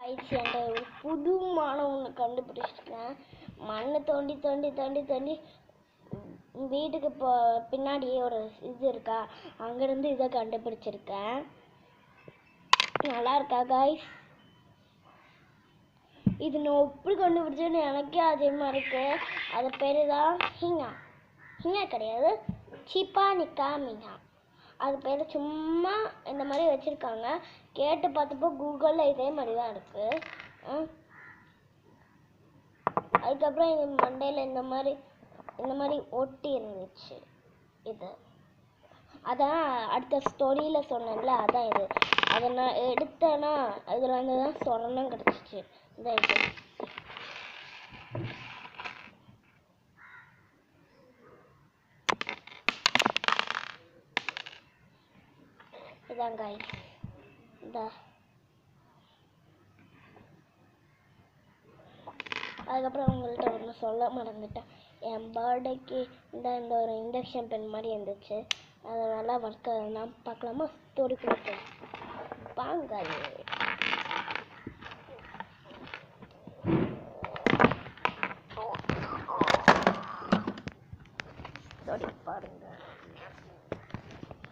என்கிட்ட ஒரு புது மானம் ஒன்று கண்டுபிடிச்சிருக்கேன். மண்ணை தோண்டி தோண்டி தோண்டி தோண்டி வீட்டுக்கு பின்னாடியே ஒரு இது இருக்கா, அங்கேருந்து இதை கண்டுபிடிச்சிருக்கேன். நல்லா இருக்கா காய்ஸ்? இது நான் எப்படி கண்டுபிடிச்சேன்னு எனக்கே அதிகமாக இருக்கு. அது பேர் தான் ஹிங்கா. ஹிங்கா கிடையாது, சிப்பா நிக்கா மிங்கா. அது பேர் சும்மா இந்த மாதிரி வச்சுருக்காங்க. கேட்டு பார்த்தப்போ கூகுளில் இதே மாதிரி தான் இருக்குது. அதுக்கப்புறம் இது மண்டையில் இந்த மாதிரி ஒட்டி இருந்துச்சு. இது அதான் அடுத்த ஸ்டோரியில் சொன்னேன்ல, அதான் இது. அதை நான் எடுத்தேன்னா இதில் வந்து தான் சொரணம் கிடச்சிச்சு. இதான் இது. இதான் காய்ஸ். அதுக்கப்புறம் உங்கள்கிட்ட ஒன்று சொல்ல மறந்துட்டேன். என் பர்த்டேக்கு இந்த ஒரு இண்டக்ஷன் பென் மாதிரி இருந்துச்சு. அது நல்லா ஒர்க் ஆகுதுன்னா பார்க்கலாமா? ஸ்டோரி கொடுப்பேன் வாங்க. ஸ்டோரி பாருங்க.